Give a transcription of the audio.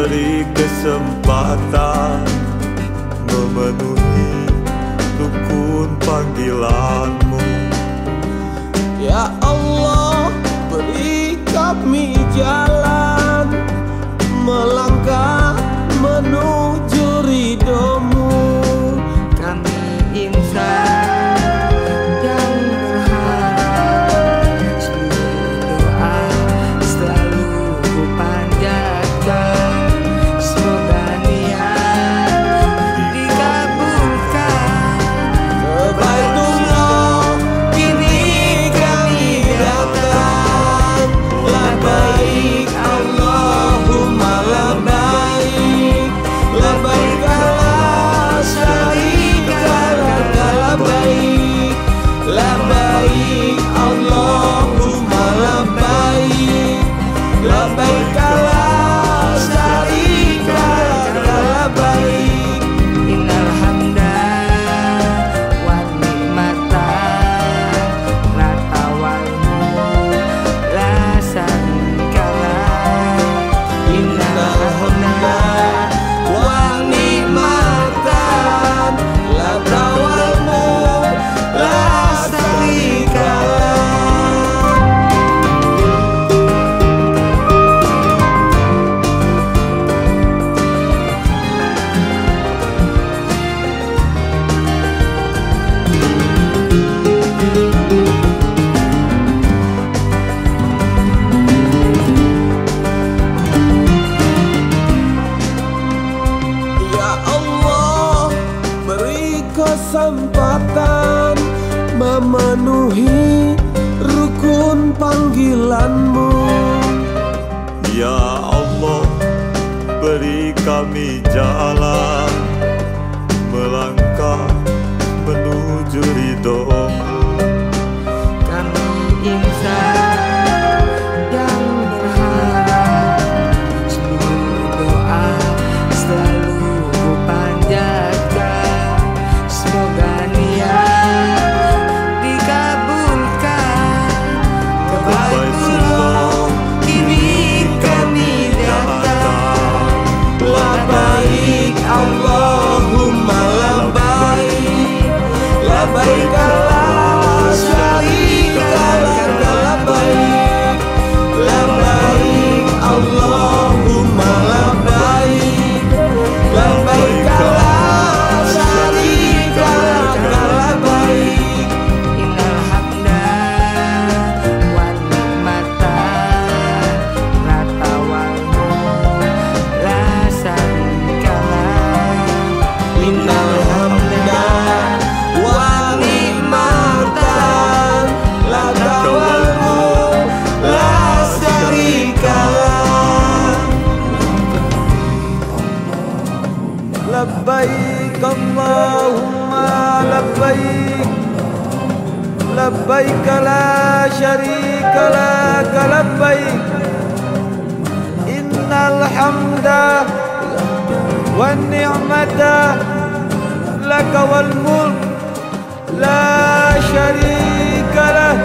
beri kesempatan memenuhi rukun panggilanmu. Ya Allah, beri kami jalan melangkah menuju ridho-Mu. Kami insan dan berharap, seluruh doa selalu ku panjatkan. Semoga niat dikabulkan. Ke Baitullah kini kami datang. Labbaik Allahumma labbaik, labbaik la syarika laka labbaik, labbaik Allahumma labbaik, labbaik la syarika laka labbaik. Innal hamda wan nikmata laka wal mulk la syarikalah. Innal hamda wa ni'matan laka wal mulk la syarikalah. Ya Allah, beri kesempatan memenuhi rukun panggilan-Mu. Ya Allah, beri kami jalan melangkah menuju ridho-Mu. kami insan yang berharap, seluruh doa selalu ku panjatkan. Semoga niat dikabulkan. Ke Baitullah kini kami datang. Labbaik Allahumma labbaik, labbaik la syarika laka labbaik, labbaik Allahumma labbaik, labbaik la syarika laka labbaik. Innal hamda wan nikmata laka wal mulk la syarikalah. Innal hamda wa ni'matan laka wal mulk la syarikalah. Labbaik Allahumma labbaik, labbaik la syarika laka labbaik. Innal hamda wan ni'mata laka wal mulk la syarika lah.